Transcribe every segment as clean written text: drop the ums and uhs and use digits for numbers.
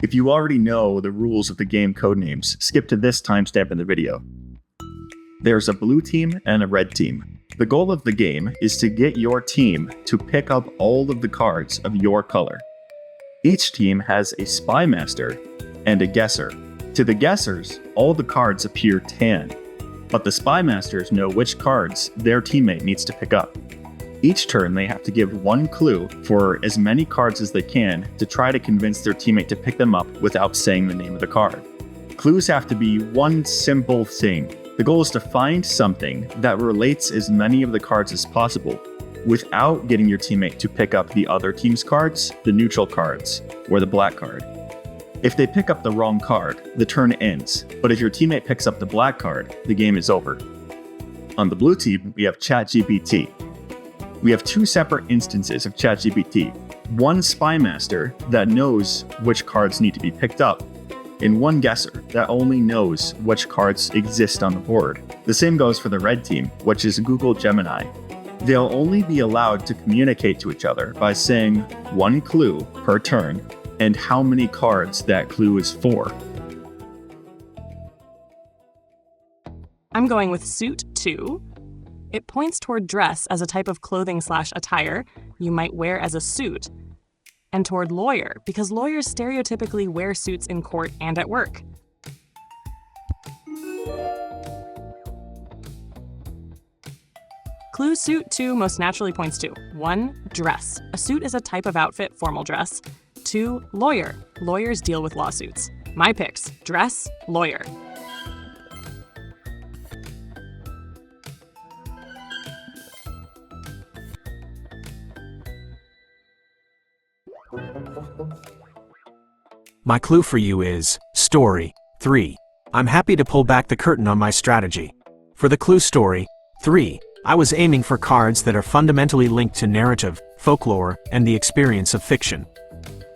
If you already know the rules of the game Codenames, skip to this timestamp in the video. There's a blue team and a red team. The goal of the game is to get your team to pick up all of the cards of your color. Each team has a Spymaster and a guesser. To the guessers, all the cards appear tan, but the Spymasters know which cards their teammate needs to pick up. Each turn, they have to give one clue for as many cards as they can to try to convince their teammate to pick them up without saying the name of the card. Clues have to be one simple thing. The goal is to find something that relates as many of the cards as possible without getting your teammate to pick up the other team's cards, the neutral cards, or the black card. If they pick up the wrong card, the turn ends, but if your teammate picks up the black card, the game is over. On the blue team, we have ChatGPT. We have two separate instances of ChatGPT. One Spymaster that knows which cards need to be picked up, and one guesser that only knows which cards exist on the board. The same goes for the red team, which is Google Gemini. They'll only be allowed to communicate to each other by saying one clue per turn and how many cards that clue is for. I'm going with suit 2. It points toward dress as a type of clothing/attire you might wear as a suit, and toward lawyer, because lawyers stereotypically wear suits in court and at work. Clue suit 2 most naturally points to 1. Dress. A suit is a type of outfit, formal dress. 2. Lawyer. Lawyers deal with lawsuits. My picks: dress, lawyer. My clue for you is story 3. I'm happy to pull back the curtain on my strategy. For the clue story 3, I was aiming for cards that are fundamentally linked to narrative, folklore, and the experience of fiction.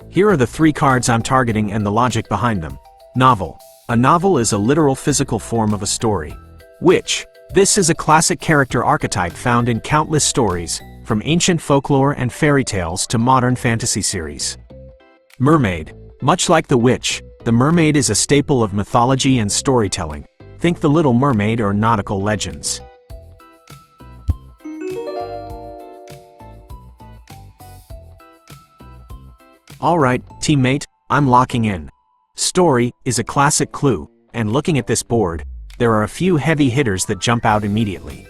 Here are the 3 cards I'm targeting and the logic behind them. Novel. A novel is a literal physical form of a story. Witch. This is a classic character archetype found in countless stories, from ancient folklore and fairy tales to modern fantasy series. Mermaid. Much like the witch, the mermaid is a staple of mythology and storytelling. Think The Little Mermaid or nautical legends. Alright, teammate, I'm locking in. Story is a classic clue, and looking at this board, there are a few heavy hitters that jump out immediately.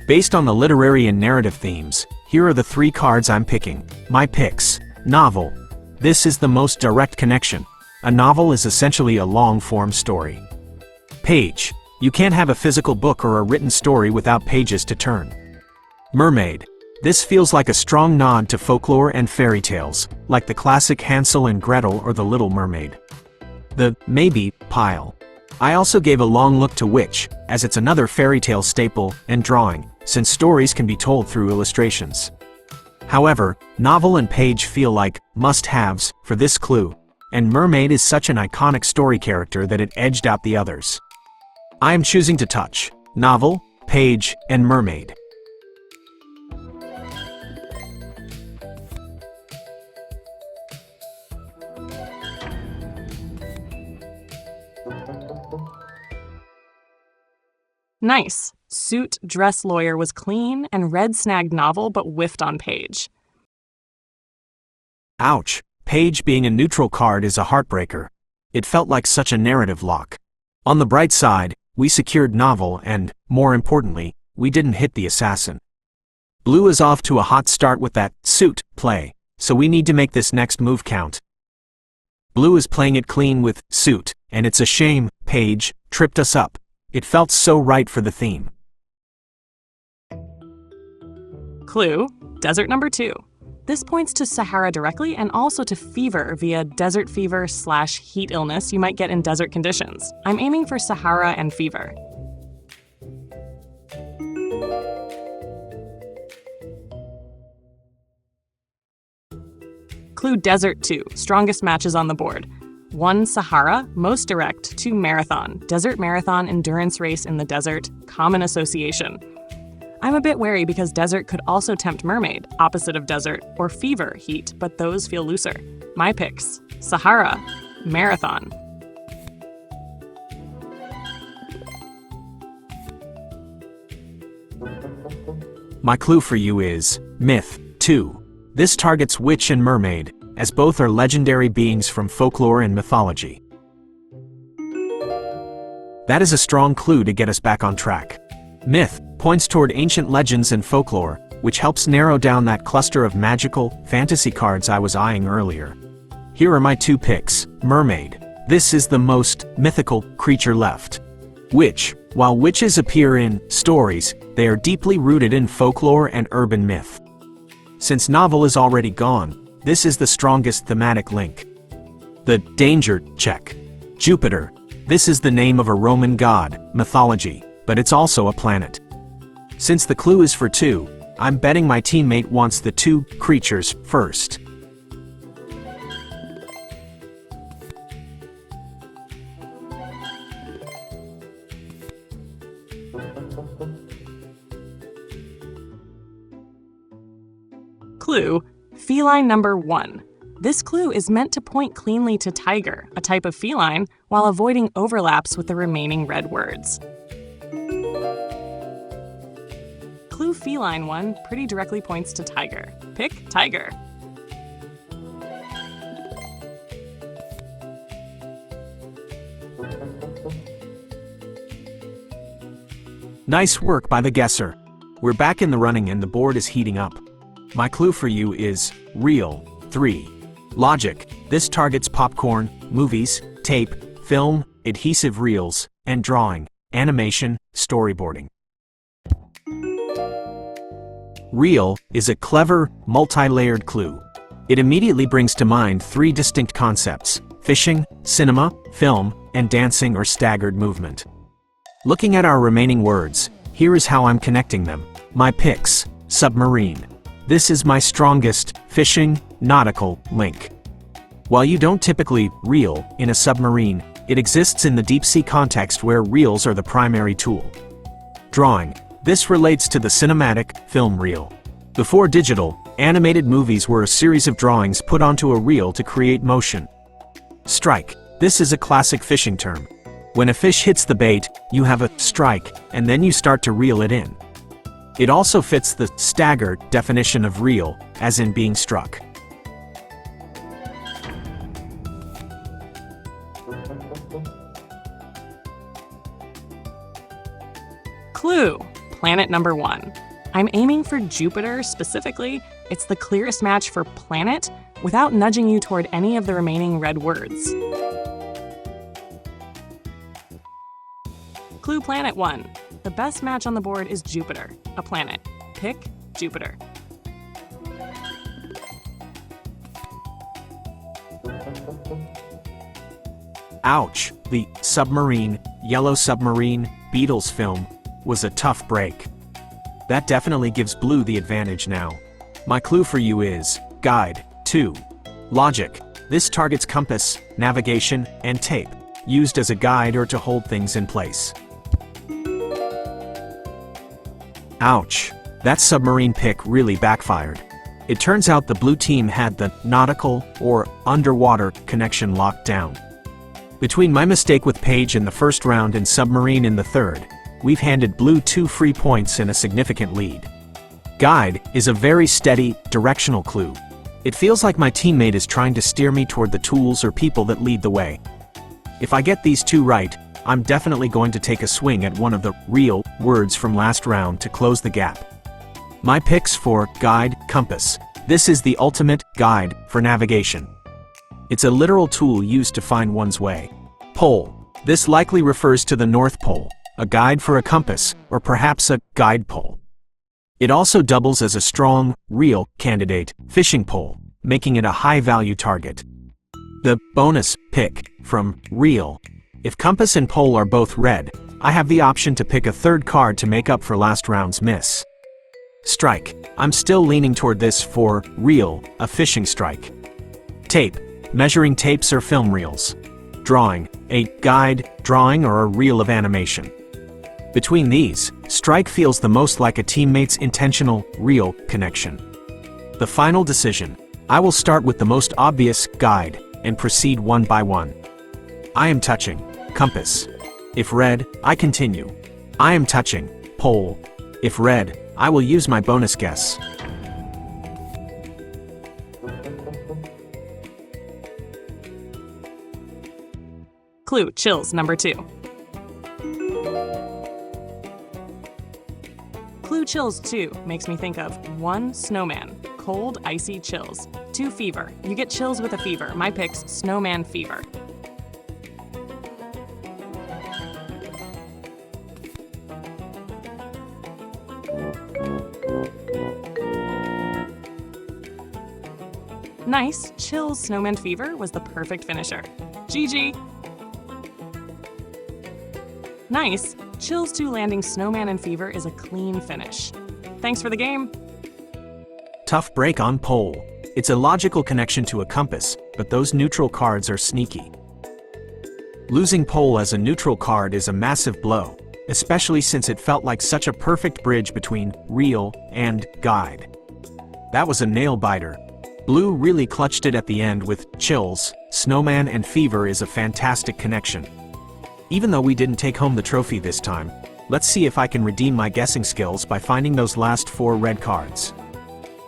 Based on the literary and narrative themes, here are the 3 cards I'm picking. My picks. Novel. This is the most direct connection. A novel is essentially a long-form story. Page. You can't have a physical book or a written story without pages to turn. Mermaid. This feels like a strong nod to folklore and fairy tales, like the classic Hansel and Gretel or The Little Mermaid. The maybe pile. I also gave a long look to witch, as it's another fairy tale staple, and drawing, since stories can be told through illustrations. However, novel and page feel like must-haves for this clue, and mermaid is such an iconic story character that it edged out the others. I am choosing to touch novel, page, and mermaid. Nice. Suit, dress, lawyer was clean, and red snagged novel but whiffed on page. Ouch. Page being a neutral card is a heartbreaker. It felt like such a narrative lock. On the bright side, we secured novel and, more importantly, we didn't hit the assassin. Blue is off to a hot start with that suit play, so we need to make this next move count. Blue is playing it clean with suit, and it's a shame page tripped us up. It felt so right for the theme. Clue, desert number 2. This points to Sahara directly and also to fever via desert fever/heat illness you might get in desert conditions. I'm aiming for Sahara and fever. Clue desert 2, strongest matches on the board. 1 Sahara, most direct. 2 marathon, desert marathon endurance race in the desert, common association. I'm a bit wary because desert could also tempt mermaid, opposite of desert, or fever, heat, but those feel looser. My picks: Sahara, marathon. My clue for you is myth 2. This targets witch and mermaid, as both are legendary beings from folklore and mythology. That is a strong clue to get us back on track. Myth points toward ancient legends and folklore, which helps narrow down that cluster of magical, fantasy cards I was eyeing earlier. Here are my 2 picks. Mermaid. This is the most mythical creature left. Witch. While witches appear in stories, they are deeply rooted in folklore and urban myth. Since novel is already gone, this is the strongest thematic link. The danger check. Jupiter. This is the name of a Roman god, mythology, but it's also a planet. Since the clue is for 2, I'm betting my teammate wants the 2 creatures first. Clue, feline number 1. This clue is meant to point cleanly to tiger, a type of feline, while avoiding overlaps with the remaining red words. Clue feline 1 pretty directly points to tiger. Pick tiger. Nice work by the guesser. We're back in the running and the board is heating up. My clue for you is real 3. Logic. This targets popcorn, movies, tape, film, adhesive reels, and drawing, animation, storyboarding. Reel is a clever, multi-layered clue. It immediately brings to mind 3 distinct concepts: fishing, cinema, film, and dancing or staggered movement. Looking at our remaining words, here is how I'm connecting them. My picks: submarine. This is my strongest fishing, nautical link. While you don't typically reel in a submarine, it exists in the deep-sea context where reels are the primary tool. Drawing. This relates to the cinematic film reel. Before digital, animated movies were a series of drawings put onto a reel to create motion. Strike. This is a classic fishing term. When a fish hits the bait, you have a strike, and then you start to reel it in. It also fits the staggered definition of reel, as in being struck. Clue, planet number 1. I'm aiming for Jupiter specifically. It's the clearest match for planet without nudging you toward any of the remaining red words. Clue planet 1. The best match on the board is Jupiter, a planet. Pick Jupiter. Ouch! The submarine, Yellow Submarine, Beatles film was a tough break. That definitely gives blue the advantage now. My clue for you is guide 2. Logic. This targets compass, navigation, and tape, used as a guide or to hold things in place. Ouch! That submarine pick really backfired. It turns out the blue team had the nautical or underwater connection locked down. Between my mistake with Paige in the first round and submarine in the third, we've handed blue 2 free points and a significant lead. Guide is a very steady, directional clue. It feels like my teammate is trying to steer me toward the tools or people that lead the way. If I get these 2 right, I'm definitely going to take a swing at one of the real words from last round to close the gap. My picks for guide, compass. This is the ultimate guide for navigation. It's a literal tool used to find one's way. Pole. This likely refers to the North Pole, a guide for a compass, or perhaps a guide pole. It also doubles as a strong, real candidate, fishing pole, making it a high-value target. The bonus pick from reel. If compass and pole are both red, I have the option to pick a third card to make up for last round's miss. Strike. I'm still leaning toward this for reel, a fishing strike. Tape. Measuring tapes or film reels. Drawing. A guide, drawing, or a reel of animation. Between these, strike feels the most like a teammate's intentional, real connection. The final decision. I will start with the most obvious, guide. and proceed one by one. I am touching compass. If red, I continue. I am touching pole. If red, I will use my bonus guess. Clue, chills, number 2. Clue chills 2 makes me think of 1. Snowman, cold, icy chills. 2. Fever, you get chills with a fever. My pick's snowman fever. Nice, chills snowman fever was the perfect finisher. GG! Nice, chills 2 landing snowman and fever is a clean finish. Thanks for the game! Tough break on pole. It's a logical connection to a compass, but those neutral cards are sneaky. Losing pole as a neutral card is a massive blow, especially since it felt like such a perfect bridge between real and guide. That was a nail-biter. Blue really clutched it at the end with chills, snowman and fever is a fantastic connection. Even though we didn't take home the trophy this time, let's see if I can redeem my guessing skills by finding those last 4 red cards.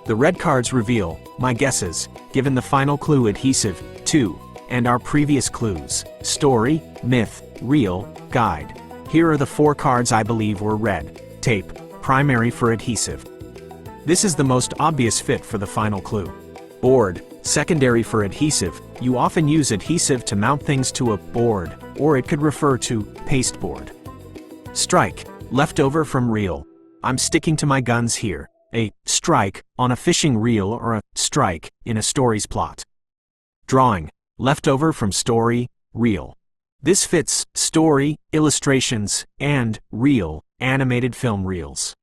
The red cards reveal my guesses, given the final clue adhesive, 2, and our previous clues, story, myth, real, guide. Here are the 4 cards I believe were red, tape, primary for adhesive. This is the most obvious fit for the final clue. Board, secondary for adhesive. You often use adhesive to mount things to a board, or it could refer to pasteboard. Strike, leftover from reel. I'm sticking to my guns here. A strike on a fishing reel or a strike in a story's plot. Drawing, leftover from story, reel. This fits story, illustrations, and reel, animated film reels.